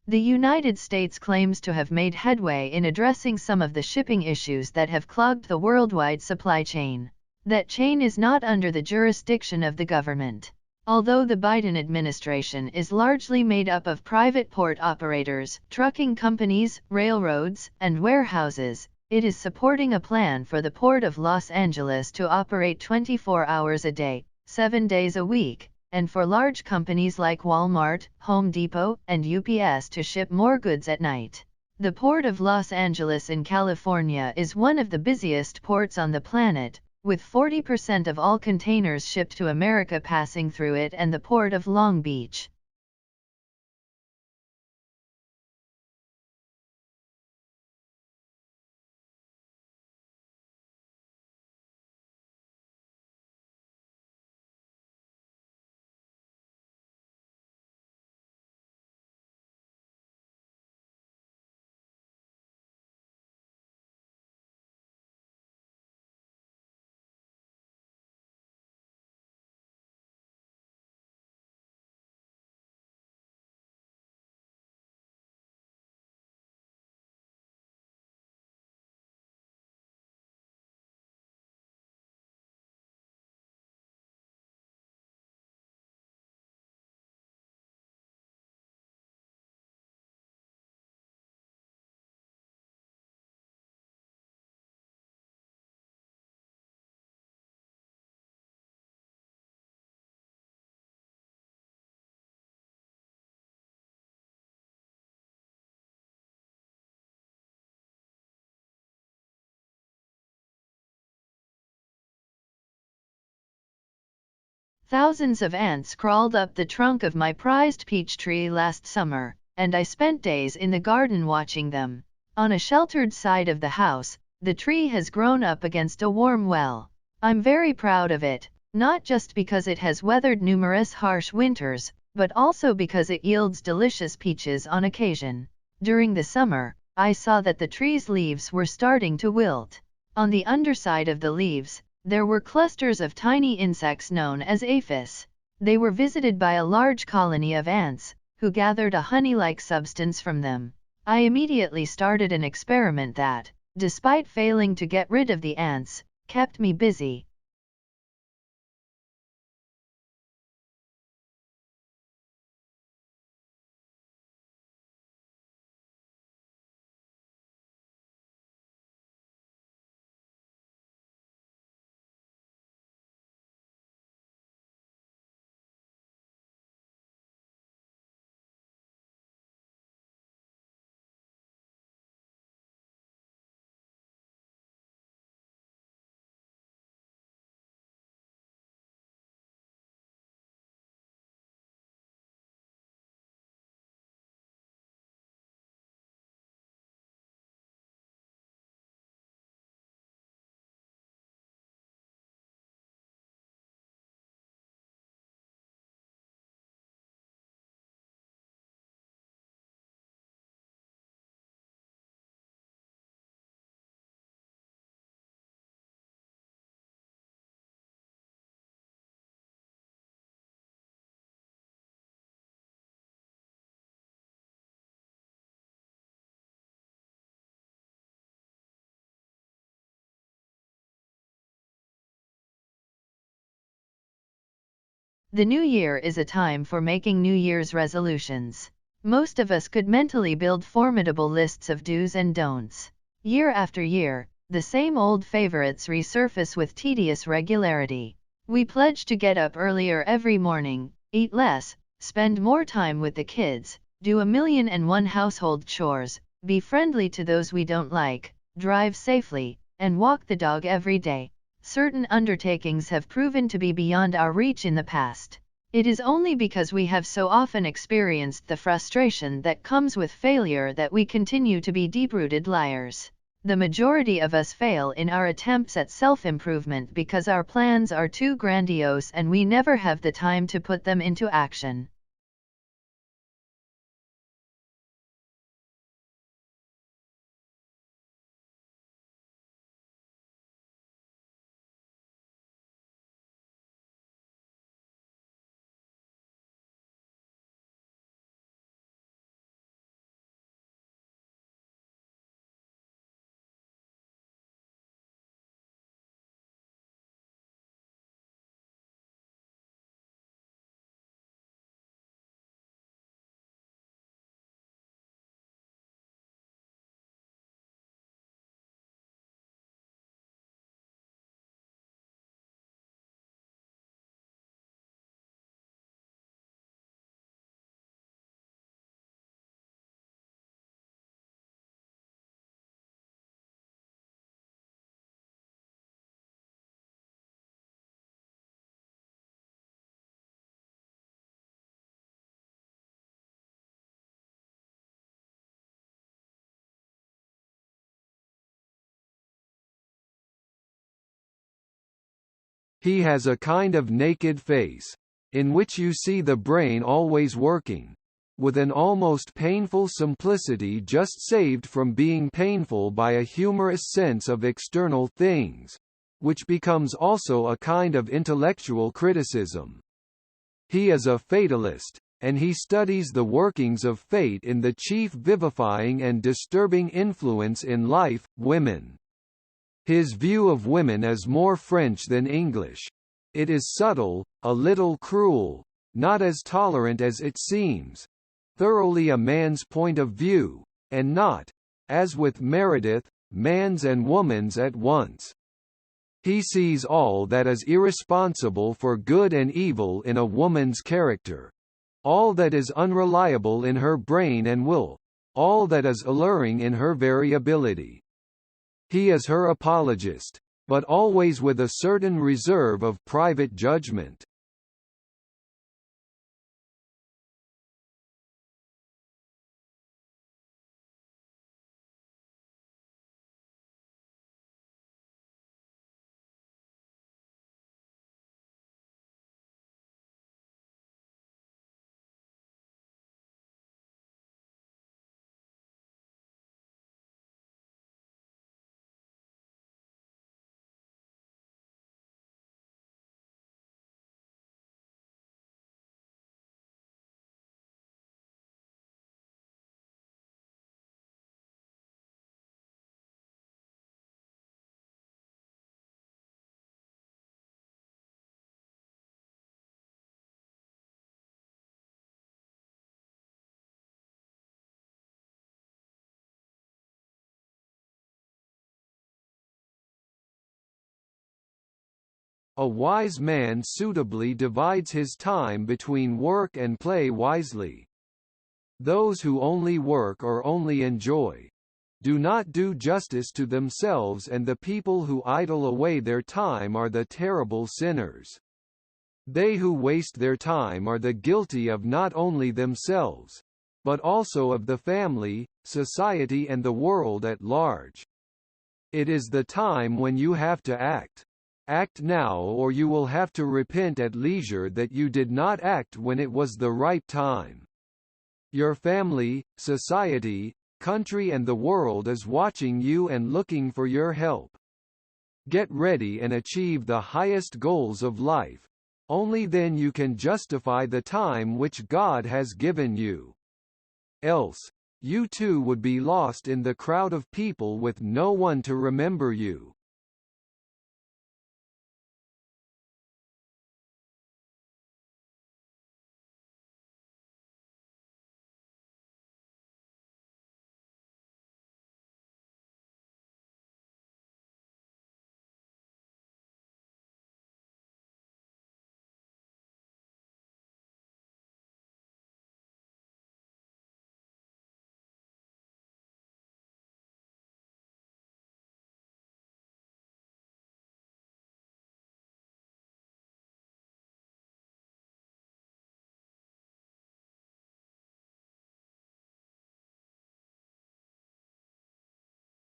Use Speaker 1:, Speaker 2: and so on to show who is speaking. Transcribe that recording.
Speaker 1: The United States claims to have made headway in addressing some of the shipping issues that have clogged the worldwide supply chain. That chain is not under the jurisdiction of the government. Although the Biden administration is largely made up of private port operators, trucking companies, railroads, and warehouses, it is supporting a plan for the Port of Los Angeles to operate 24 hours a day, 7 days a week, and for large companies like Walmart, Home Depot, and UPS to ship more goods at night. The Port of Los Angeles in California is one of the busiest ports on the planet, with 40% of all containers shipped to America passing through it and the Port of Long Beach. Thousands of ants crawled up the trunk of my prized peach tree last summer, and I spent days in the garden watching them. On a sheltered side of the house, the tree has grown up against a warm well. I'm very proud of it, not just because it has weathered numerous harsh winters, but also because it yields delicious peaches on occasion. During the summer, I saw that the tree's leaves were starting to wilt. On the underside of the leaves, there were clusters of tiny insects known as aphids. They were visited by a large colony of ants, who gathered a honey-like substance from them. I immediately started an experiment that, despite failing to get rid of the ants, kept me busy. The new year is a time for making New Year's resolutions. Most of us could mentally build formidable lists of do's and don'ts. Year after year, the same old favorites resurface with tedious regularity. We pledge to get up earlier every morning, eat less, spend more time with the kids, do 1,000,001 household chores, be friendly to those we don't like, drive safely, and walk the dog every day. Certain undertakings have proven to be beyond our reach in the past. It is only because we have so often experienced the frustration that comes with failure that we continue to be deep-rooted liars. The majority of us fail in our attempts at self-improvement because our plans are too grandiose and we never have the time to put them into action.
Speaker 2: He has a kind of naked face, in which you see the brain always working, with an almost painful simplicity just saved from being painful by a humorous sense of external things, which becomes also a kind of intellectual criticism. He is a fatalist, and he studies the workings of fate in the chief vivifying and disturbing influence in life, women. His view of women is more French than English. It is subtle, a little cruel, not as tolerant as it seems, thoroughly a man's point of view, and not, as with Meredith, man's and woman's at once. He sees all that is irresponsible for good and evil in a woman's character, all that is unreliable in her brain and will, all that is alluring in her variability. He is her apologist, but always with a certain reserve of private judgment. A wise man suitably divides his time between work and play wisely. Those who only work or only enjoy do not do justice to themselves, and the people who idle away their time are the terrible sinners. They who waste their time are the guilty of not only themselves, but also of the family, society and the world at large. It is the time when you have to act. Act now, or you will have to repent at leisure that you did not act when it was the right time. Your family, society, country and the world is watching you and looking for your help. Get ready and achieve the highest goals of life. Only then you can justify the time which God has given you. Else, you too would be lost in the crowd of people with no one to remember you.